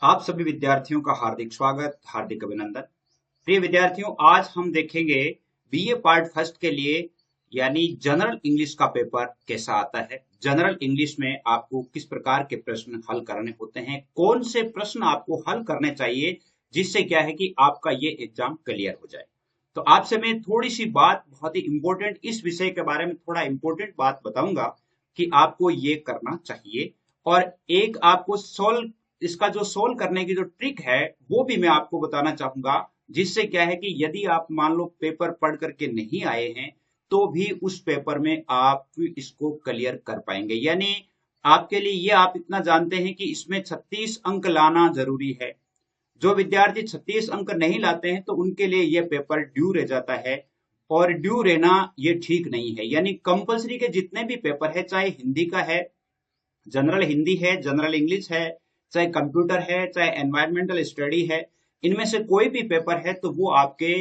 आप सभी विद्यार्थियों का हार्दिक स्वागत, हार्दिक अभिनंदन। प्रिय विद्यार्थियों, आज हम देखेंगे बीए पार्ट फर्स्ट के लिए यानी जनरल इंग्लिश का पेपर कैसा आता है। जनरल इंग्लिश में आपको किस प्रकार के प्रश्न हल करने होते हैं, कौन से प्रश्न आपको हल करने चाहिए जिससे क्या है कि आपका ये एग्जाम क्लियर हो जाए। तो आपसे मैं थोड़ी सी बात, बहुत ही इंपॉर्टेंट, इस विषय के बारे में थोड़ा इंपॉर्टेंट बात बताऊंगा कि आपको ये करना चाहिए। और एक आपको सोल्व, इसका जो सोल्व करने की जो ट्रिक है वो भी मैं आपको बताना चाहूंगा, जिससे क्या है कि यदि आप मान लो पेपर पढ़ करके नहीं आए हैं तो भी उस पेपर में आप इसको क्लियर कर पाएंगे। यानी आपके लिए ये आप इतना जानते हैं कि इसमें 36 अंक लाना जरूरी है। जो विद्यार्थी 36 अंक नहीं लाते हैं तो उनके लिए ये पेपर ड्यू रह जाता है, और ड्यू रहना ये ठीक नहीं है। यानी कंपलसरी के जितने भी पेपर है, चाहे हिंदी का है, जनरल हिंदी है, जनरल इंग्लिश है, चाहे कंप्यूटर है, चाहे एनवायरमेंटल स्टडी है, इनमें से कोई भी पेपर है तो वो आपके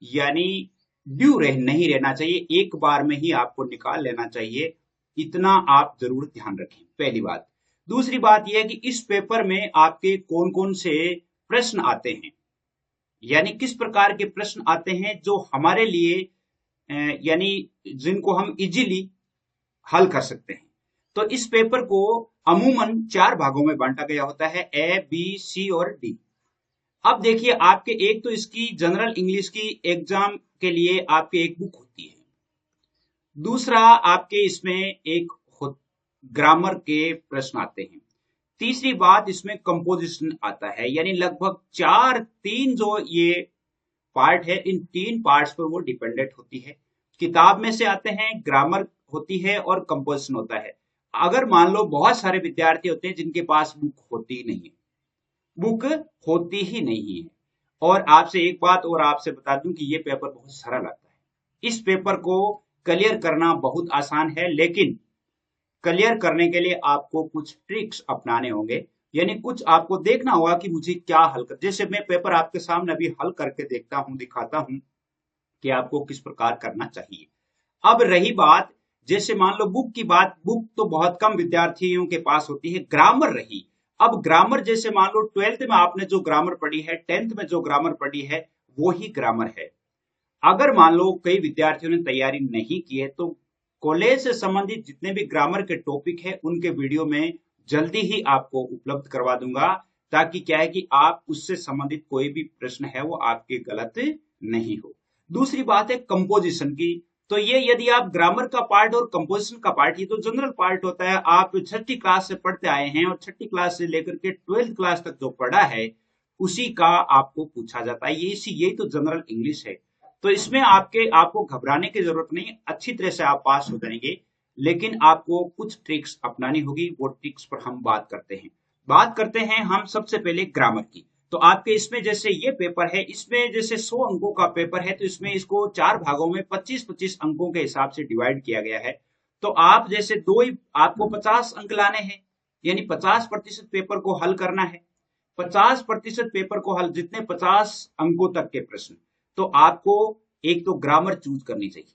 यानी ड्यू नहीं रहना चाहिए, एक बार में ही आपको निकाल लेना चाहिए। इतना आप जरूर ध्यान रखें, पहली बात। दूसरी बात यह है कि इस पेपर में आपके कौन कौन से प्रश्न आते हैं, यानी किस प्रकार के प्रश्न आते हैं जो हमारे लिए यानी जिनको हम इजीली हल कर सकते हैं। तो इस पेपर को अमूमन 4 भागों में बांटा गया होता है, ए, बी, सी और डी। अब देखिए, आपके एक तो इसकी जनरल इंग्लिश की एग्जाम के लिए आपके एक बुक होती है। दूसरा, आपके इसमें एक ग्रामर के प्रश्न आते हैं। तीसरी बात, इसमें कंपोजिशन आता है। यानी लगभग तीन जो ये पार्ट है, इन 3 पार्ट्स पर वो डिपेंडेंट होती है। किताब में से आते हैं, ग्रामर होती है और कंपोजिशन होता है। अगर मान लो बहुत सारे विद्यार्थी होते हैं जिनके पास बुक होती नहीं है, बुक होती ही नहीं है, और आपसे एक बात और आपसे बता दूं कि ये पेपर बहुत सरल आता है। इस पेपर को क्लियर करना बहुत आसान है, लेकिन क्लियर करने के लिए आपको कुछ ट्रिक्स अपनाने होंगे। यानी कुछ आपको देखना होगा कि मुझे क्या हल कर, जैसे मैं पेपर आपके सामने अभी हल करके देखता हूं, दिखाता हूं कि आपको किस प्रकार करना चाहिए। अब रही बात, जैसे मान लो बुक की बात, बुक तो बहुत कम विद्यार्थियों के पास होती है। ग्रामर रही, अब ग्रामर जैसे मान लो 12th में आपने जो ग्रामर पढ़ी है, 10th में जो ग्रामर पढ़ी है, वो ही ग्रामर है। अगर मान लो कई विद्यार्थियों ने तैयारी नहीं की है तो कॉलेज से संबंधित जितने भी ग्रामर के टॉपिक है उनके वीडियो में जल्दी ही आपको उपलब्ध करवा दूंगा, ताकि क्या है कि आप उससे संबंधित कोई भी प्रश्न है वो आपके गलत नहीं हो। दूसरी बात है कंपोजिशन की। तो ये यदि आप ग्रामर का पार्ट और कंपोजिशन का पार्ट, ये तो जनरल पार्ट होता है, आप छठी क्लास से पढ़ते आए हैं और छठी क्लास से लेकर के 12th क्लास तक जो पढ़ा है उसी का आपको पूछा जाता है। यही तो जनरल इंग्लिश है। तो इसमें आपको घबराने की जरूरत नहीं, अच्छी तरह से आप पास हो जाएंगे। लेकिन आपको कुछ ट्रिक्स अपनानी होगी, वो ट्रिक्स पर हम बात करते हैं हम सबसे पहले ग्रामर की। तो आपके इसमें जैसे ये पेपर है, इसमें जैसे 100 अंकों का पेपर है, तो इसमें इसको 4 भागों में 25-25 अंकों के हिसाब से डिवाइड किया गया है। तो आप जैसे दो ही आपको 50 अंक लाने हैं, यानी 50% पेपर को हल करना है। 50% पेपर को हल, जितने 50 अंकों तक के प्रश्न, तो आपको एक तो ग्रामर चूज करनी चाहिए,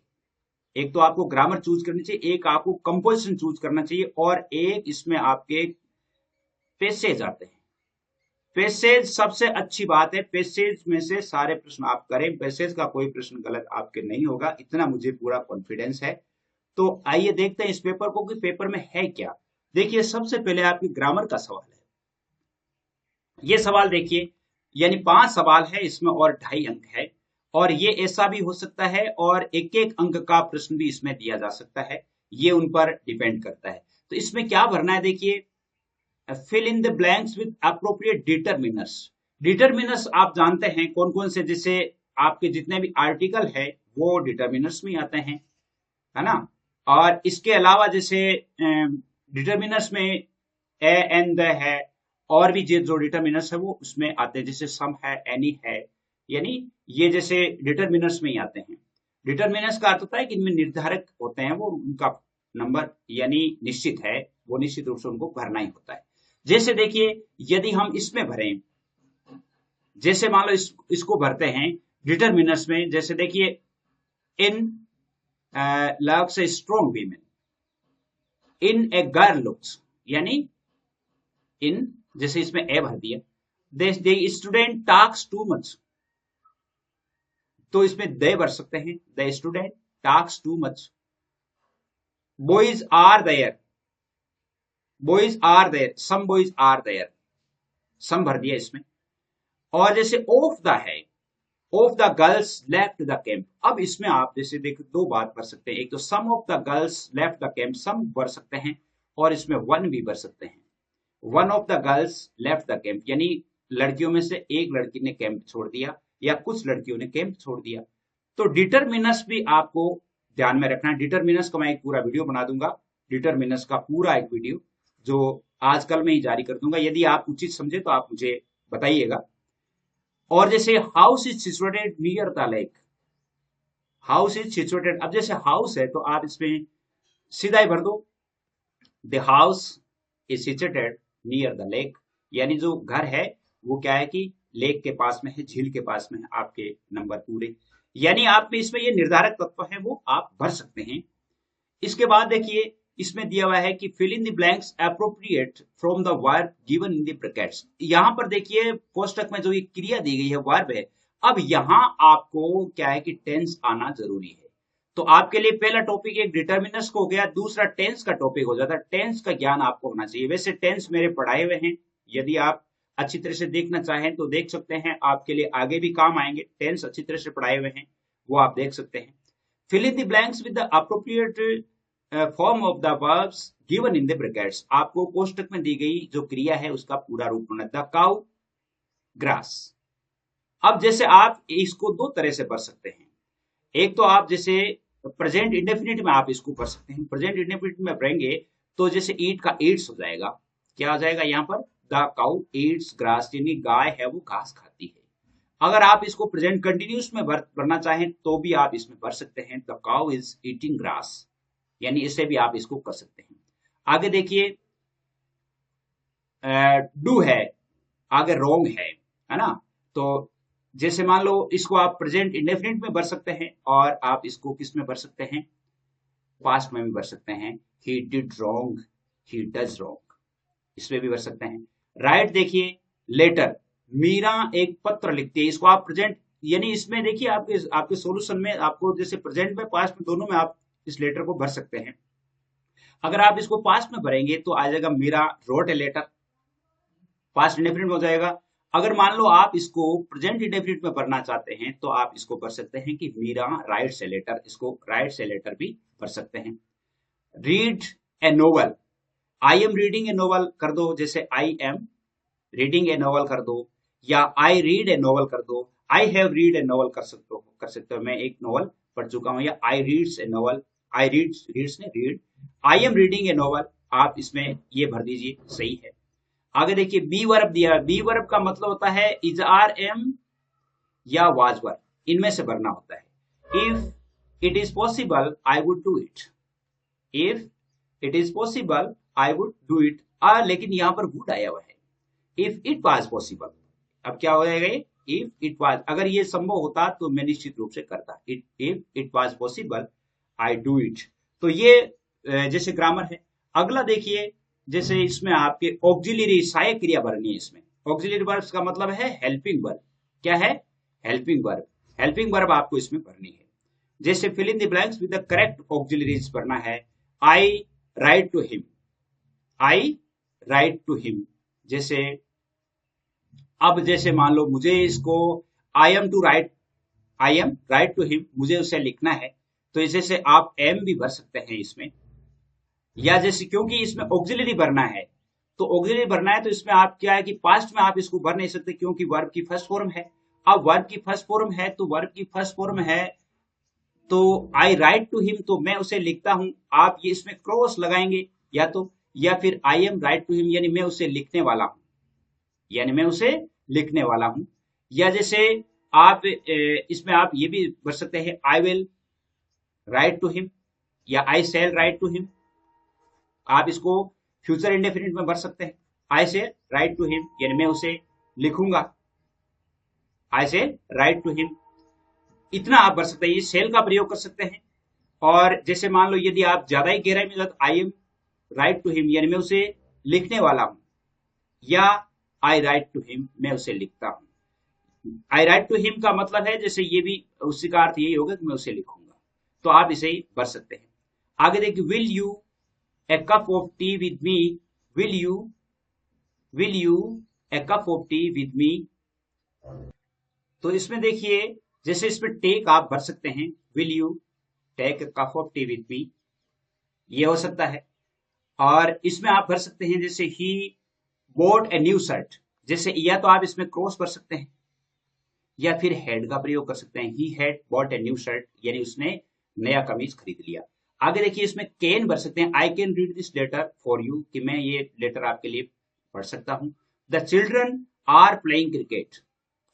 एक तो आपको ग्रामर चूज करनी चाहिए, एक आपको कंपोजिशन चूज करना चाहिए, और एक इसमें आपके पैसेज आते हैं। पैसेज सबसे अच्छी बात है, पैसेज में से सारे प्रश्न आप करें, पैसेज का कोई प्रश्न गलत आपके नहीं होगा, इतना मुझे पूरा कॉन्फिडेंस है। तो आइए देखते हैं इस पेपर को कि पेपर में है क्या। देखिए, सबसे पहले आपकी ग्रामर का सवाल है। ये सवाल देखिए, यानी 5 सवाल है इसमें और 2.5 अंक है, और ये ऐसा भी हो सकता है और एक एक अंक का प्रश्न भी इसमें दिया जा सकता है, ये उन पर डिपेंड करता है। तो इसमें क्या भरना है, देखिए, fill in the blanks with appropriate determiners. Determiners आप जानते हैं कौन कौन से, जैसे आपके जितने भी आर्टिकल है वो डिटरमिनर्स में आते हैं, है ना। और इसके अलावा जैसे डिटरमिनर्स में ए, एन, द है, और भी जो डिटरमिनर्स है वो उसमें आते हैं, जैसे सम है, एनी है, यानी ये जैसे डिटरमिनर्स में ही आते हैं। डिटरमिनर्स का अर्थ होता है कि इनमें निर्धारक होते हैं, वो उनका नंबर यानी निश्चित है, वो निश्चित रूप से उनको भरना ही होता है। जैसे देखिए, यदि हम इसमें भरें, जैसे मान लो इसको भरते हैं डिटरमिनर्स में, जैसे देखिए, इन लव्स ए स्ट्रॉन्ग वीमेन, इन ए गर्ल लुक्स, यानी इन, जैसे इसमें ए भर दिया, the student talks too much, तो इसमें दे भर सकते हैं, the student talks too much. Boys are there, boys are there, some boys are there, some भर दिया इसमें। और जैसे ऑफ द है, of the girls left the camp, अब इसमें आप जैसे देखो दो बात कर सकते हैं, एक तो some of the girls left the camp, some भर सकते हैं, और इसमें वन भी भर सकते हैं। One of the girls left the camp, यानी लड़कियों में से एक लड़की ने कैंप छोड़ दिया या कुछ लड़कियों ने कैंप छोड़ दिया। तो डिटरमिनस भी आपको ध्यान में रखना है। डिटरमिनस का मैं एक पूरा वीडियो बना दूंगा, डिटरमिनस का पूरा एक वीडियो जो आजकल में ही जारी कर दूंगा। यदि आप उचित समझे तो आप मुझे बताइएगा। और जैसे house is situated near the lake, house is situated, अब जैसे हाउस है तो आप इसमें सीधा ही भर दो, the house is situated near the lake, यानी जो घर है वो क्या है कि लेक के पास में है, झील के पास में है। आपके नंबर पूरे, यानी आप में इसमें ये निर्धारक तत्व है वो आप भर सकते हैं। इसके बाद देखिए इसमें दिया हुआ है कि fill in the blanks appropriate from the verb given in the brackets. यहां पर देखिए कोष्टक में जो ये क्रिया दी गई है वर्ब है, अब यहां आपको क्या है कि टेंस आना जरूरी है। तो आपके लिए पहला टॉपिक एक डिटर्मिनस को हो गया, दूसरा टेंस का टॉपिक हो जाता है। टेंस का ज्ञान आपको होना चाहिए। वैसे टेंस मेरे पढ़ाए हुए हैं, यदि आप अच्छी तरह से देखना चाहें तो देख सकते हैं, आपके लिए आगे भी काम आएंगे। टेंस अच्छी तरह से पढ़ाए हुए हैं, वो आप देख सकते हैं। Fill in the blanks with the appropriate form of the verbs given in the brackets, आपको कोष्टक में दी गई जो क्रिया है उसका पूरा रूप होना। द काउ ग्रास, अब जैसे आप इसको दो तरह से पढ़ सकते हैं। एक तो आप जैसे प्रेजेंट इंडेफिनिट में आप इसको कर सकते हैं। प्रेजेंट इंडेफिनिट में पढ़ेंगे तो जैसे ईट का ईट्स हो जाएगा, क्या हो जाएगा यहाँ पर, द काउ ईट्स ग्रास, यानी गाय है वो घास खाती है। अगर आप इसको प्रेजेंट कंटिन्यूस में भरना चाहें तो भी आप इसमें भर सकते हैं, the cow is eating grass, यानी इससे भी आप इसको कर सकते हैं। आगे देखिए डू है, आगे रोंग है ना। तो जैसे मान लो इसको आप प्रेजेंट इंडेफिनिट में भर सकते हैं, और आप इसको किस में भर सकते हैं, पास्ट में भी भर सकते हैं। He did wrong, he does wrong, इसमें भी भर सकते हैं। राइट देखिए लेटर, मीरा एक पत्र लिखती है, इसको आप प्रेजेंट, यानी इसमें देखिए आपके सॉल्यूशन में आपको जैसे प्रेजेंट में पास्ट में दोनों में आप इस लेटर को भर सकते हैं। अगर आप इसको पास्ट में भरेंगे तो आ जाएगा Meera wrote a letter, past indefinite में हो जाएगा। अगर मान लो आप इसको प्रेजेंट इंडेफिनिट में भरना चाहते हैं तो आप इसको भर सकते हैं कि मीरा राइट्स ए लेटर, इसको राइट्स ए लेटर भी भर सकते हैं। Read A novel, I am reading a novel कर दो, जैसे आई एम रीडिंग ए नोवेल कर दो, या आई रीड ए नोवेल कर दो, I have read A novel कर सकते हो, मैं एक नोवेल पढ़ चुका हूं, या I reads a novel, I reads ने read, I am reading a novel, आप इसमें ये भर दीजिए, सही है। आगे देखिए बी वर्ब दिया है, बी वर्ब का मतलब होता है इज आर एम या वाज वर्ब, इनमें से भरना होता है। If it is possible I would do it, if it is possible I would do it, लेकिन यहां पर वुड आया हुआ है। इफ इट वाज पॉसिबल, अब क्या हो जाएगा, इफ इट वाज, अगर ये संभव होता तो मैं निश्चित रूप से करता। If it was possible I do it. तो ये जैसे ग्रामर है। अगला देखिए, जैसे इसमें आपके ऑक्सिलरी सहायक क्रिया भरनी है। इसमें ऑक्सिलरी वर्ब्स का मतलब है हेल्पिंग वर्ब, क्या है, हेल्पिंग वर्ब, हेल्पिंग वर्ब आपको इसमें भरनी है। जैसे fill in the blanks with the correct auxiliaries भरना है। I write to him, I write to him, जैसे अब जैसे मान लो मुझे इसको I am write to him, मुझे उसे लिखना है, तो जैसे आप एम भी भर सकते हैं इसमें। या जैसे क्योंकि इसमें ऑक्सिलरी भरना है, तो ऑक्सिलरी भरना है तो इसमें आप क्या है कि पास्ट में आप इसको भर नहीं सकते क्योंकि वर्ब की फर्स्ट फॉर्म है। अब वर्ब की फर्स्ट फॉर्म है तो वर्ब की फर्स्ट फॉर्म है तो आई राइट टू हिम, तो मैं उसे लिखता हूं, आप ये इसमें क्रॉस लगाएंगे या तो, या फिर I am write to him, यानी मैं उसे लिखने वाला हूं, यानी मैं उसे लिखने वाला हूं। या जैसे आप इसमें आप ये भी भर सकते हैं, I will write to him या I shall write to him, आप इसको फ्यूचर इंडेफिनिट में भर सकते हैं। आई से राइट टू हिम, यानी मैं उसे लिखूंगा, आई से राइट टू हिम, इतना आप भर सकते हैं। ये सेल का प्रयोग कर सकते हैं। और जैसे मान लो यदि आप ज्यादा ही गहराई में जाते, I am write to him, यानी मैं उसे लिखने वाला हूं, या आई राइट टू हिम, मैं उसे लिखता हूं। आई राइट टू हिम का मतलब है जैसे ये भी उसी का अर्थ यही होगा कि मैं उसे लिखूंगा, तो आप इसे ही भर सकते हैं। आगे देखिए, will U A cup of tea with me, will U A cup of tea with मी। तो इसमें देखिए जैसे इसमें टेक आप भर सकते हैं, will you take a cup of tea with me, ये हो सकता है। और इसमें आप भर सकते हैं जैसे ही बोट ए न्यू शर्ट, जैसे या तो आप इसमें क्रॉस भर सकते हैं या फिर हेड का प्रयोग कर सकते हैं, he had bought a new shirt, यानी उसने नया कमीज खरीद लिया। आगे देखिए इसमें कैन भर सकते हैं, I can read this letter for you, कि मैं ये लेटर आपके लिए पढ़ सकता हूं। The children are playing cricket,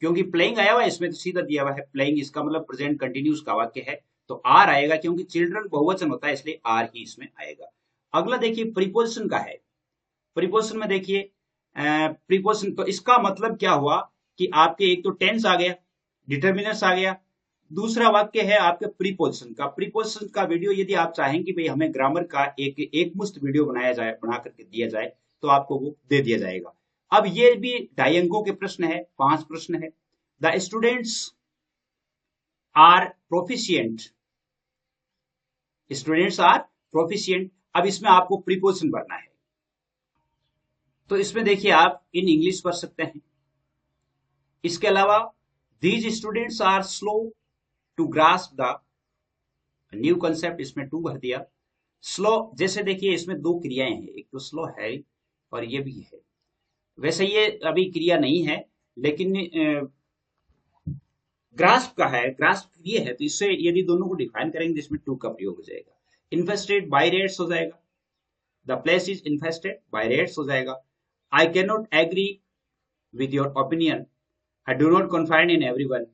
क्योंकि प्लेइंग आया हुआ है इसमें तो सीधा दिया हुआ है प्लेइंग, इसका मतलब प्रेजेंट कंटिन्यूस का वाक्य है, तो आर आएगा, क्योंकि चिल्ड्रन बहुवचन होता है इसलिए आर ही इसमें आएगा। अगला देखिए प्रीपोजिशन का है। प्रीपोजिशन में देखिए प्रीपोजिशन, तो इसका मतलब क्या हुआ कि आपके एक तो टेंस आ गया, डिटर्मिनर्स आ गया, दूसरा वाक्य है आपके प्रीपोजिशन का। प्रीपोजिशन का वीडियो यदि आप चाहें कि भाई हमें ग्रामर का एक मुश्त वीडियो बनाया जाए, बना करके दिया जाए, तो आपको वो दे दिया जाएगा। अब ये भी 2.5 अंकों के प्रश्न है, 5 प्रश्न है। The students are proficient, students are proficient. अब इसमें आपको प्रीपोजिशन भरना है, तो इसमें देखिए आप इन इंग्लिश पढ़ सकते हैं। इसके अलावा these students are slow to grasp the new concept, इसमें टू भर दिया। स्लो, जैसे देखिए इसमें 2 क्रियाएं हैं, एक तो स्लो है और ये भी है। वैसे ये अभी क्रिया नहीं है, लेकिन ग्रास्प का है, ग्रास्प ये है, तो इससे यदि दोनों को डिफाइन करेंगे जिसमें टू का प्रयोग हो जाएगा। इन्फेस्टेड बाय रेट्स हो जाएगा, the place is infested by rats हो जाएगा। I can not agree with your opinion, I do not confide in everyone,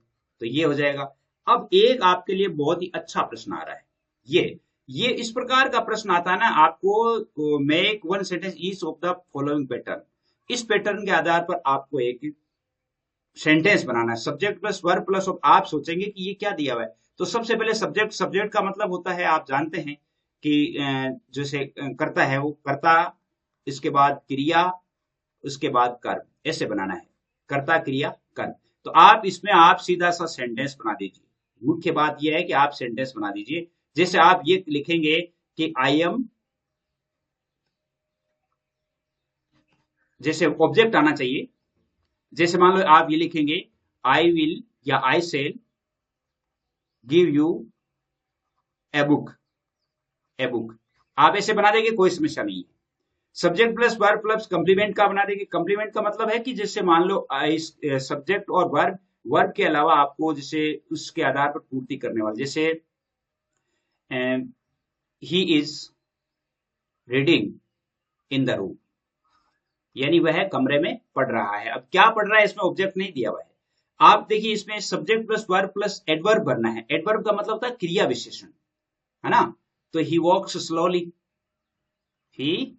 तो ये हो जाएगा। अब एक आपके लिए बहुत ही अच्छा प्रश्न आ रहा है, ये इस प्रकार का प्रश्न आता है ना, आपको make one sentence each of the following pattern, इस पैटर्न के आधार पर आपको एक सेंटेंस बनाना है। Subject plus verb plus of, आप सोचेंगे कि ये क्या दिया हुआ है, तो सबसे पहले सब्जेक्ट का मतलब होता है, आप जानते हैं कि जैसे करता है वो कर्ता, इसके बाद क्रिया, उसके बाद कर्म, ऐसे बनाना है, कर्ता क्रिया कर्म। तो आप इसमें आप सीधा सा सेंटेंस बना दीजिए। मुख्य बात यह है कि आप सेंटेंस बना दीजिए, जैसे आप ये लिखेंगे कि आई एम, जैसे ऑब्जेक्ट आना चाहिए, जैसे मान लो आप ये लिखेंगे आई विल या I shall give you a book, आप ऐसे बना देंगे, कोई समस्या नहीं है। Subject plus verb plus complement का बना देंगे। कंप्लीमेंट का मतलब है कि जैसे मान लो सब्जेक्ट और वर्ब के अलावा आपको जैसे उसके आधार पर पूर्ति करने वाले, जैसे he is reading in the room, यानी वह कमरे में पढ़ रहा है। अब क्या पढ़ रहा है, इसमें ऑब्जेक्ट नहीं दिया हुआ है। आप देखिए इसमें subject plus verb plus adverb भरना है। एडवर्ब का मतलब होता है क्रिया विशेषण, है ना, तो ही वॉक्स स्लोली, ही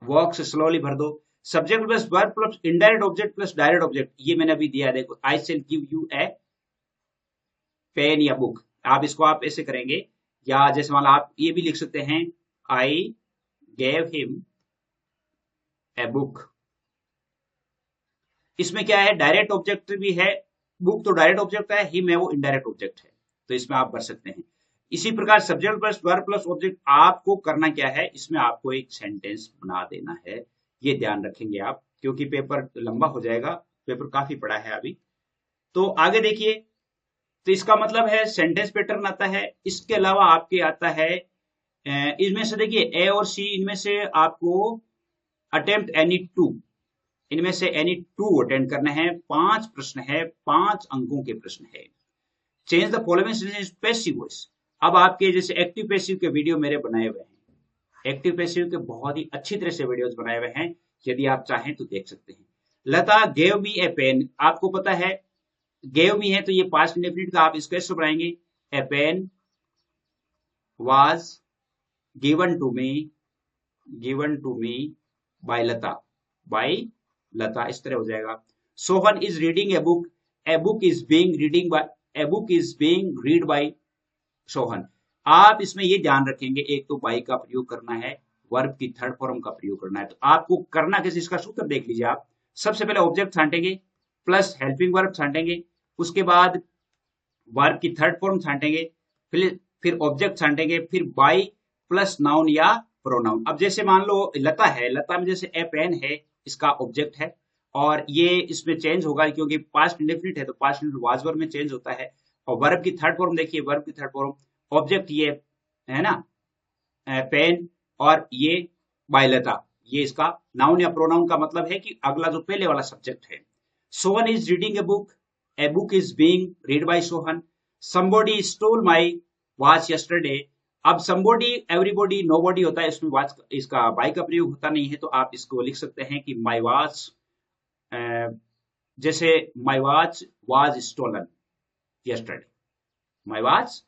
वॉक्स स्लोली भर दो। Subject plus verb plus indirect object plus direct object, ये मैंने अभी दिया है, देखो I shall give you a pen या बुक, आप इसको आप ऐसे करेंगे, या जैसे मान लो आप ये भी लिख सकते हैं I gave him a book. इसमें क्या है, डायरेक्ट ऑब्जेक्ट भी है, बुक तो डायरेक्ट ऑब्जेक्ट है, हिम है वो इनडायरेक्ट ऑब्जेक्ट है, तो इसमें आप भर सकते हैं। इसी प्रकार subject plus verb plus object, आपको करना क्या है, इसमें आपको एक सेंटेंस बना देना है, ये ध्यान रखेंगे आप, क्योंकि पेपर लंबा हो जाएगा, पेपर काफी पड़ा है अभी। तो आगे देखिए, तो इसका मतलब है सेंटेंस पैटर्न आता है। इसके अलावा आपके आता है इनमें से देखिए ए और सी, इनमें से आपको अटेम्प्ट एनी टू, इनमें से एनी टू अटेंड करना है। 5 प्रश्न है, 5 अंकों के प्रश्न है। Change the following sentence passive voice. अब आपके जैसे एक्टिव पैसिव के वीडियो मेरे बनाए हुए हैं, एक्टिव पैसिव के बहुत ही अच्छी तरह से वीडियोस बनाए हुए हैं, यदि आप चाहें तो देख सकते हैं। लता गेव मी ए पेन, आपको पता है गेव मी है तो ये पास्ट इंडेफिनिट का आप इसको कैसे बनाएंगे, a pen was given to me by Lata, इस तरह हो जाएगा। Sohan is reading a book is being read by Sohan. आप इसमें ये ध्यान रखेंगे, एक तो बाई का प्रयोग करना है, वर्ब की थर्ड फॉर्म का प्रयोग करना है। तो आपको करना कैसे, इसका सूत्र देख लीजिए आप। सबसे पहले ऑब्जेक्ट छांटेंगे प्लस हेल्पिंग वर्ब छांटेंगे, उसके बाद वर्ब की थर्ड फॉर्म छांटेंगे, फिर ऑब्जेक्ट छांटेंगे, फिर बाई प्लस नाउन या प्रोनाउन। अब जैसे मान लो लता है, लता में जैसे ए पेन है, इसका ऑब्जेक्ट है और ये इसमें चेंज होगा क्योंकि पास्ट इंडेफिनिट है तो पास्ट इंडेफिनिट वाज वर्ब में चेंज होता है। और वर्ब की थर्ड फॉर्म देखिए, वर्ब की थर्ड फॉर्म ऑब्जेक्ट ये है ना पेन, और ये बायलता, ये इसका नाउन या प्रोनाउन का मतलब है कि अगला जो पहले वाला सब्जेक्ट है। Sohan is reading a book is being read by Sohan. Somebody stole my watch yesterday. अब समबॉडी, एवरीबॉडी, नोबॉडी होता है, इसमें वॉच इसका बाय का प्रयोग होता नहीं है, तो आप इसको लिख सकते हैं कि माय वॉच, जैसे my watch was stolen yesterday, my watch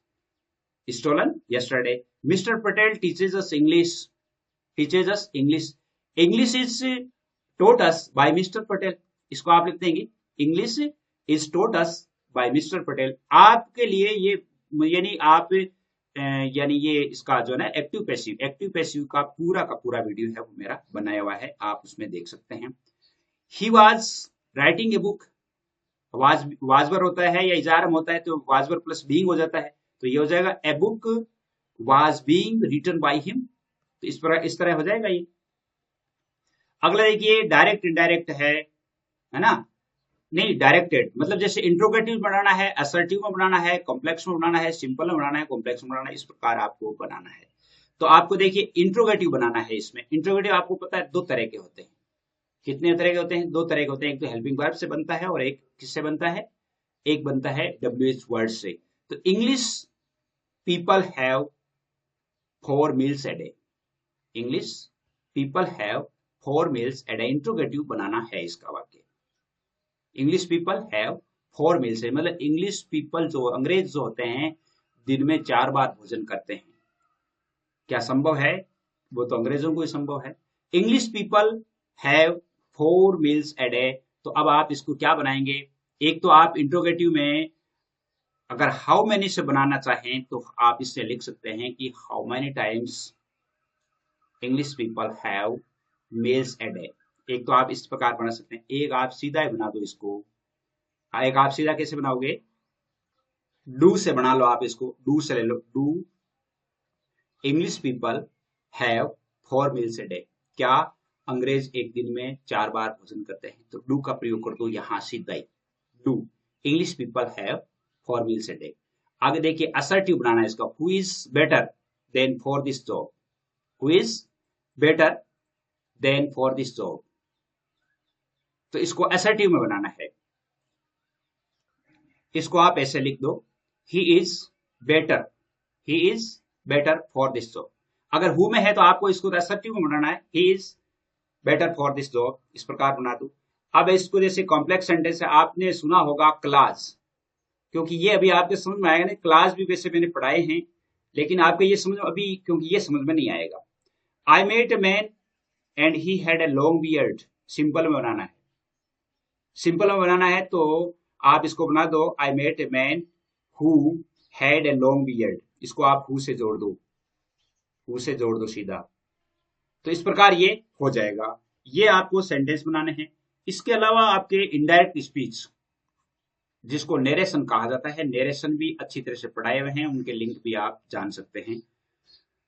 stolen yesterday. Mr. Patel teaches us English. Teaches us English. English is taught us by Mr. Patel. इसको आप लिख देंगे English is taught us by Mr. Patel. आपके लिए ये यानी आप यानी ये इसका जो है ना एक्टिव पैसिव का पूरा वीडियो है वो मेरा बनाया हुआ है, आप उसमें देख सकते हैं। He was writing a book. वाजवर होता है या इजारम होता है तो वाजवर प्लस बीइंग हो जाता है, तो ये हो जाएगा a book was being written by him. तो इस तरह हो जाएगा ये। अगला देखिए डायरेक्ट इनडायरेक्ट है ना, नहीं डायरेक्टेड, मतलब जैसे इंट्रोगेटिव बनाना है, असर्टिव में बनाना है, कॉम्प्लेक्स में बनाना है, सिंपल में बनाना है, कॉम्प्लेक्स में बनाना है, इस प्रकार आपको बनाना है। तो आपको देखिए इंट्रोगेटिव बनाना है। इसमें इंट्रोगेटिव आपको पता है दो तरह के होते हैं। कितने तरह के होते हैं? दो तरह के होते हैं। एक तो हेल्पिंग वर्ब से बनता है और एक किससे बनता है? एक बनता है WH वर्ड से। तो English people have 4 meals a day. English people have 4 meals a day. Interrogative बनाना है इसका वाक्य। English people have 4 meals a, मतलब इंग्लिश पीपल जो अंग्रेज जो होते हैं दिन में 4 बार भोजन करते हैं। क्या संभव है? वो तो अंग्रेजों को ही संभव है। English people have 4 meals a day. तो अब आप इसको क्या बनाएंगे? एक तो आप इंट्रोगेटिव में अगर हाउ मेनी से बनाना चाहें तो आप इससे लिख सकते हैं कि how many times English people have meals a day. एक तो आप इस प्रकार बना सकते हैं। एक आप सीधा ही बना दो इसको। एक आप सीधा कैसे बनाओगे? डू से बना लो आप इसको, डू से ले लो। Do English people have 4 meals a day. क्या अंग्रेज एक दिन में 4 बार भोजन करते हैं? तो डू का प्रयोग कर दो यहां सीधा ही। Do English people have 4 meals a day. आगे देखिए असर्टिव बनाना है इसका। Who is better than for this job. Who is better than for this job. तो इसको असर्टिव में बनाना है। इसको आप ऐसे लिख दो, he is better, he is better for this job. अगर हु में है तो आपको इसको असर्टिव में बनाना है, he is better for this job, इस प्रकार बना दो। अब इसको जैसे कॉम्प्लेक्स सेंटेंस है, आपने सुना होगा क्लास, क्योंकि ये अभी आपके समझ में आएगा नहीं। क्लास भी वैसे मैंने पढ़ाए हैं लेकिन आपको ये समझ अभी, क्योंकि ये समझ में नहीं आएगा। I met a man and he had a long beard. Simple में बनाना है। सिंपल में बनाना है तो आप इसको बना दो, I met a man who had a long beard. इसको आप हु से जोड़ दो, हु से जोड़ दो सीधा। तो इस प्रकार ये हो जाएगा। ये आपको सेंटेंस बनाने हैं। इसके अलावा आपके इनडायरेक्ट स्पीच, जिसको नरेशन कहा जाता है, नरेशन भी अच्छी तरह से पढ़ाए हुए हैं, उनके लिंक भी आप जान सकते हैं।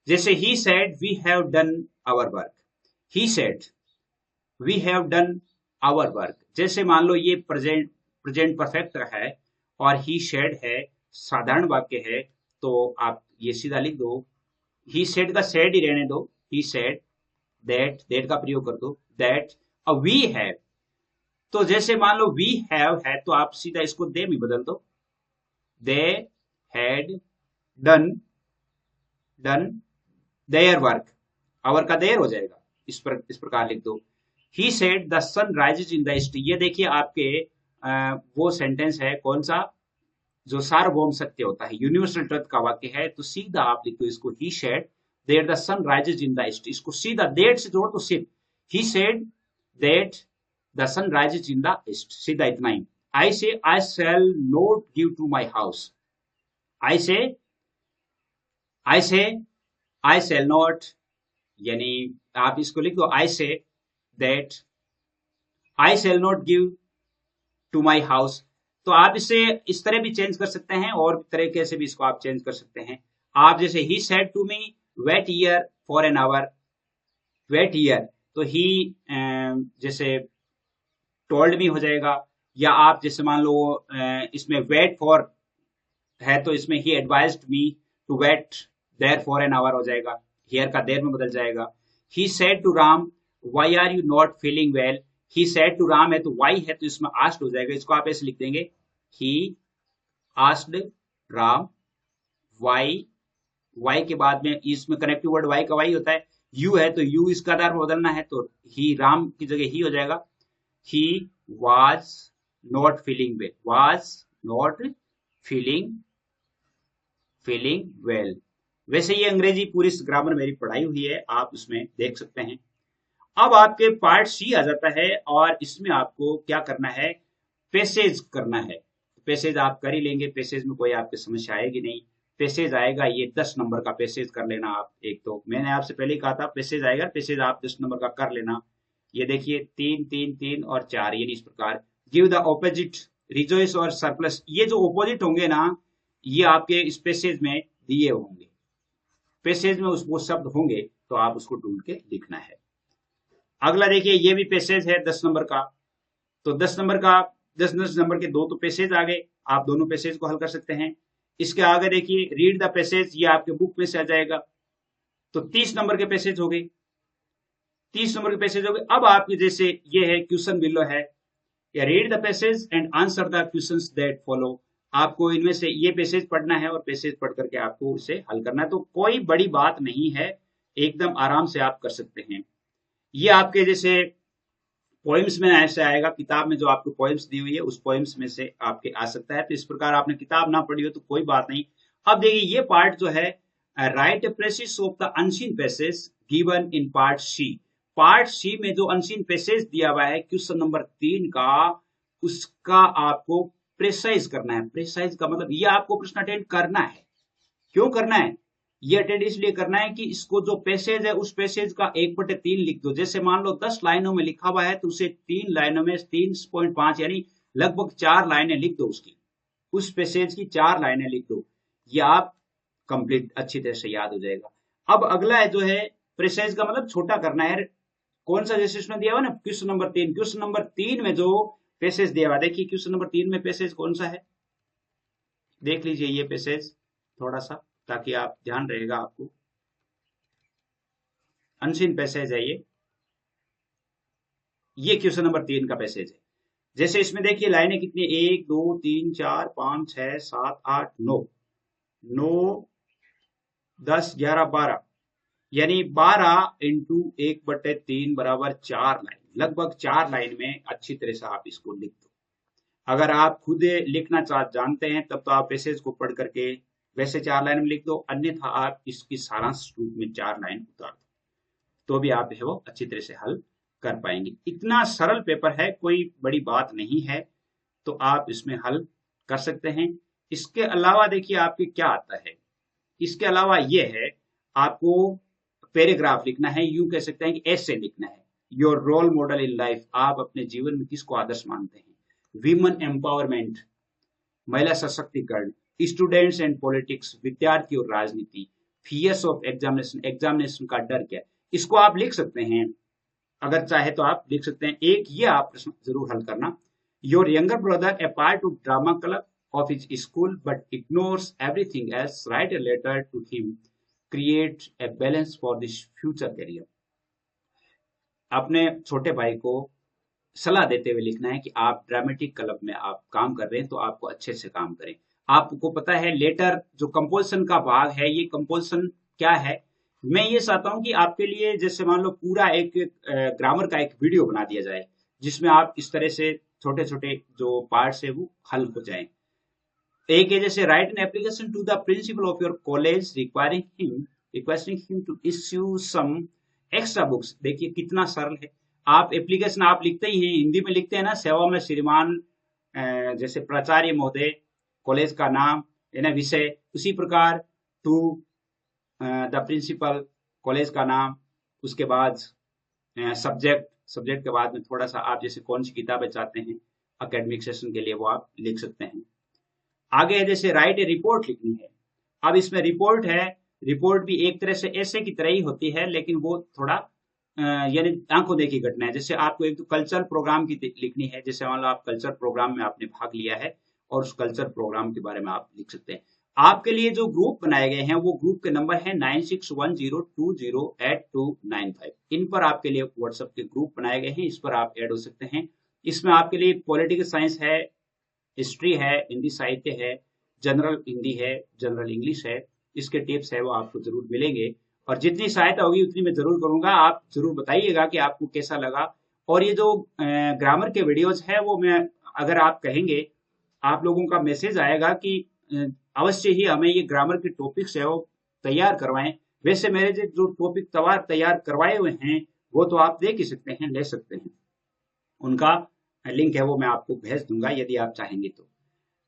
जैसे he said we have done our work. He said we have done our work. जैसे मान लो ये प्रेजेंट परफेक्ट है और ही सेड है, साधारण वाक्य है, तो आप ये सीधा लिख दो। ही सेड का सेड ही रहने दो। ही सेड दैट का प्रयोग कर दो, दैट। अब वी हैव, तो जैसे मान लो वी हैव है तो आप सीधा इसको दे में बदल दो। They had done their work. Our का देयर हो जाएगा, इस प्रकार लिख दो। He said the sun rises in the east. ये देखिए आपके वो सेंटेंस है कौन सा, जो सार्वभौम सत्य होता है, यूनिवर्सल ट्रुथ का वाक्य है। तो सीधा आप लिख दो इसको, he said there the sun rises in the east. इसको सीधा देट से जोड़ दो सिर्फ। He said that the sun rises in the east, सीधा इतना ही। I say I shall not give to my house. I say I shall not यानी आप इसको लिख दो, I say that I shall not give to my house. तो आप इसे इस तरह भी चेंज कर सकते हैं और तरीके से भी इसको आप चेंज कर सकते हैं। आप जैसे he said to me wait here for an hour, wait here, तो ही जैसे टोल्ड मी हो जाएगा, या आप जैसे मान लो इसमें वेट फॉर है तो इसमें he advised me to wait there for an hour हो जाएगा, हियर का देर में बदल जाएगा। He said to Ram why are you not feeling well, he said to Ram है तो वाई है तो इसमें आस्क्ड हो जाएगा, इसको आप ऐसे लिख देंगे, he asked Ram why, why के बाद में इसमें कनेक्टिव वर्ड वाई का वाई होता है, यू है तो यू इसका आधार में बदलना है तो ही, राम की जगह ही हो जाएगा। He was not feeling well, was not feeling well. वैसे ये अंग्रेजी पूरी ग्रामर मेरी पढ़ाई हुई है, आप उसमें देख सकते हैं। अब आपके पार्ट सी आ जाता है और इसमें आपको क्या करना है, पैसेज करना है। पैसेज आप कर ही लेंगे, पैसेज में कोई आपकी समस्या आएगी नहीं। पैसेज आएगा ये 10 नंबर का पैसेज कर लेना आप। एक तो मैंने आपसे पहले ही कहा था पैसेज आएगा, पैसेज आप 10 नंबर का कर लेना। ये देखिए 3 3 3 और 4, यानी इस प्रकार गिव द ऑपोजिट, रिजॉइस और सरप्लस, ये जो ऑपोजिट होंगे ना ये आपके इस पैसेज में दिए होंगे, पैसेज में वो शब्द होंगे तो आप उसको ढूंढ के लिखना है। अगला देखिए ये भी पैसेज है 10 नंबर का, तो 10 नंबर का 10 नंबर के दो तो पैसेज आ गए, आप दोनों पैसेज को हल कर सकते हैं। इसके आगे देखिए रीड द पैसेज, ये आपके बुक में से आ जाएगा, तो 30 नंबर के पैसेज हो गए, 30 नंबर के पैसेज हो गए। अब आपके जैसे ये है क्वेश्चन बिलो है, या read the passage and answer the questions that follow, आपको इनमें से ये पैसेज पढ़ना है और पैसेज पढ़ करके आपको इसे हल करना है। तो कोई बड़ी बात नहीं है, एकदम आराम से आप कर सकते हैं। ये आपके जैसे पोइम्स में ऐसे आएगा, किताब में जो आपको पोइम्स दी हुई है उस पोइम्स में से आपके आ सकता है। तो इस प्रकार आपने किताब ना पढ़ी हो तो कोई बात नहीं। अब देखिए ये पार्ट जो है, write precis of the unseen passage given in part C, part C में जो अनसीन पैसेज दिया हुआ है क्वेश्चन नंबर 3 का, उसका आपको प्रेसाइज करना है। प्रेसाइज का मतलब ये आपको प्रश्न अटेंड करना है। क्यों करना है, ये अटेंड इसलिए करना है कि इसको जो पैसेज है उस पैसेज का 1/3 लिख दो। जैसे मान लो 10 लाइनों में लिखा हुआ है तो उसे 3 लाइनों में 3.5 यानी लगभग 4 लाइनें लिख दो, उसकी उस पैसेज की 4 लाइनें लिख दो, ये आप कंप्लीट अच्छी तरह से याद हो जाएगा। अब अगला है जो है प्रेसाइज का मतलब छोटा करना है। कौन सा, जैसे इसमें दिया हुआ ना क्वेश्चन नंबर 3, क्वेश्चन नंबर 3 में जो पैसेज दिया हुआ, देखिए क्वेश्चन नंबर 3 में पैसेज कौन सा है, देख लीजिए ये पैसेज थोड़ा सा, ताकि आप ध्यान रहेगा आपको। अनसीन पैसेज है ये क्वेश्चन नंबर 3 का पैसेज है। जैसे इसमें देखिए लाइनें कितनी, 1 2 3 4 5 6 7 8 9, 10 11 12, यानी 12 इंटू 1/3 बराबर 4 लाइन, लगभग 4 लाइन में अच्छी तरह से आप इसको लिख दो। अगर आप खुद लिखना जानते हैं तब तो आप पैसेज को पढ़ करके वैसे 4 लाइन में लिख दो, अन्यथा आप इसकी सारांश रूप में 4 लाइन उतार दो, तो भी आप है वो अच्छी तरह से हल कर पाएंगे। इतना सरल पेपर है, कोई बड़ी बात नहीं है, तो आप इसमें हल कर सकते हैं। इसके अलावा देखिए आपके क्या आता है, इसके अलावा ये है आपको पैराग्राफ लिखना है, यूं कह सकते हैं कि ऐसे लिखना है। Your role model in life, आप अपने जीवन में किसको आदर्श मानते हैं। विमेन एम्पावरमेंट, महिला सशक्तिकरण, स्टूडेंट्स एंड पॉलिटिक्स, विद्यार्थी और राजनीति, फियर्स ऑफ एग्जामिनेशन, एग्जामिनेशन का डर क्या है, इसको आप लिख सकते हैं। अगर चाहे तो आप लिख सकते हैं। एक ये आप प्रश्न जरूर हल करना। Your younger brother a part of drama club of his school but ignores everything else, write a letter to him, create a balance for this future career. अपने छोटे भाई को सलाह देते हुए लिखना है कि आप ड्रामेटिक क्लब में आप काम कर रहे हैं तो आपको अच्छे से काम करें। आपको पता है लेटर जो कंपोजिशन का भाग है, ये कंपोजिशन क्या है, मैं ये चाहता हूं कि आपके लिए जैसे मान लो पूरा एक ग्रामर का एक वीडियो बना दिया जाए जिसमें आप इस तरह से छोटे छोटे जो पार्ट्स है वो हल हो जाए। एक है जैसे write an application to the principal of your college requesting him to issue some extra books. देखिए कितना सरल है, आप एप्लीकेशन आप लिखते ही हैं, हिंदी में लिखते हैं ना, सेवा में श्रीमान जैसे प्राचार्य महोदय, कॉलेज का नाम है ना, विषय, उसी प्रकार टू द प्रिंसिपल, कॉलेज का नाम, उसके बाद सब्जेक्ट के बाद में थोड़ा सा आप जैसे कौन सी किताबें चाहते हैं एकेडमिक सेशन के लिए, वो आप लिख सकते हैं। आगे है जैसे राइट ए रिपोर्ट लिखनी है। अब इसमें रिपोर्ट है, रिपोर्ट भी एक तरह से ऐसे की तरह ही होती है, लेकिन वो थोड़ा यानी आंखों देखी घटना है। जैसे आपको एक तो कल्चरल प्रोग्राम की लिखनी है, जैसे मान लो आप कल्चर प्रोग्राम में आपने भाग लिया है और उस कल्चर प्रोग्राम के बारे में आप लिख सकते हैं। आपके लिए जो ग्रुप बनाए गए हैं वो ग्रुप के नंबर है 9610208295। इन पर आपके लिए व्हाट्सएप के ग्रुप बनाए गए हैं, इस पर आप ऐड हो सकते हैं। इसमें आपके लिए पॉलिटिकल साइंस है, हिस्ट्री है, हिंदी साहित्य है, जनरल हिंदी है, जनरल इंग्लिश है, इसके टिप्स है वो आपको जरूर मिलेंगे। और जितनी सहायता होगी उतनी मैं जरूर करूंगा। आप जरूर बताइएगा कि आपको कैसा लगा। और ये जो ग्रामर के वीडियोज है वो मैं, अगर आप कहेंगे, आप लोगों का मैसेज आएगा कि अवश्य ही हमें ये ग्रामर के टॉपिक्स है वो तैयार करवाएं। वैसे मेरे जो टॉपिक तैयार करवाए हुए हैं वो तो आप देख ही सकते हैं, ले सकते हैं। उनका लिंक है वो मैं आपको भेज दूंगा यदि आप चाहेंगे तो।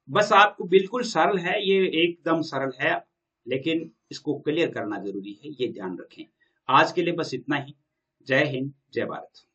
बस आपको बिल्कुल सरल है, ये एकदम सरल है, लेकिन इसको क्लियर करना जरूरी है, ये ध्यान रखें। आज के लिए बस इतना ही। जय हिंद, जय भारत।